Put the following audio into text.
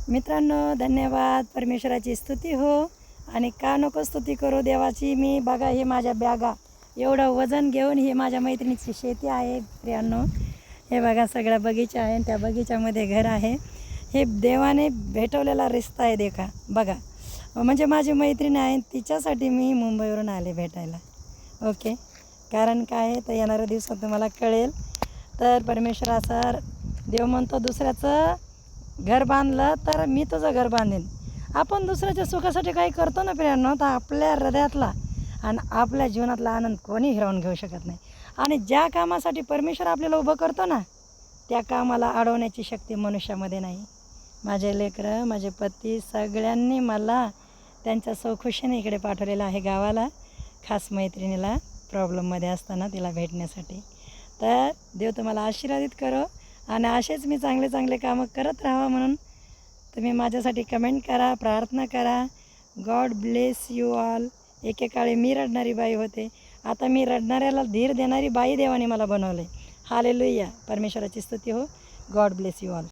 मित्रांनो, धन्यवाद. परमेश्वराची स्तुती हो. आणि का नको स्तुती करू देवाची. मी बघा, हे माझ्या बॅगा एवढं वजन घेऊन, हे माझ्या मैत्रिणीची शेती आहे प्रियांनो. हे बघा, सगळा बगीचा आहे आणि त्या बगीच्यामध्ये घर आहे. हे देवाने भेटवलेला रिश्ता आहे देखा. बघा, म्हणजे माझी मैत्रीण आहे, तिच्यासाठी मी मुंबईवरून आले भेटायला. ओके, कारण काय आहे तर येणाऱ्या दिवसात तुम्हाला कळेल. तर परमेश्वर सर देव म्हणतो, दुसऱ्याचं घर बांधलं तर मी तुझं घर बांधेन. आपण दुसऱ्याच्या सुखासाठी काही करतो ना प्रियांनो, तर आपल्या हृदयातला आणि आपल्या जीवनातला आनंद कोणी हिरावून घेऊ शकत नाही. आणि ज्या कामासाठी परमेश्वर आपल्याला उभं करतो ना, त्या कामाला अडवण्याची शक्ती मनुष्यामध्ये नाही. माझे लेकरं, माझे पती सगळ्यांनी मला त्यांच्या सौखुशीने इकडे पाठवलेलं आहे गावाला, खास मैत्रिणीला प्रॉब्लेममध्ये असताना तिला भेटण्यासाठी. तर देव तुम्हाला आशीर्वादित करो आणि असेच मी चांगले चांगले कामं करत राहावं म्हणून तुम्ही माझ्यासाठी कमेंट करा, प्रार्थना करा. God bless you all. एकेकाळी मी रडणारी बाई होते, आता मी रडणाऱ्याला धीर देणारी बाई देवाने मला बनवलं आहे. हालेलुया. परमेश्वराची स्तुती हो. God bless you all.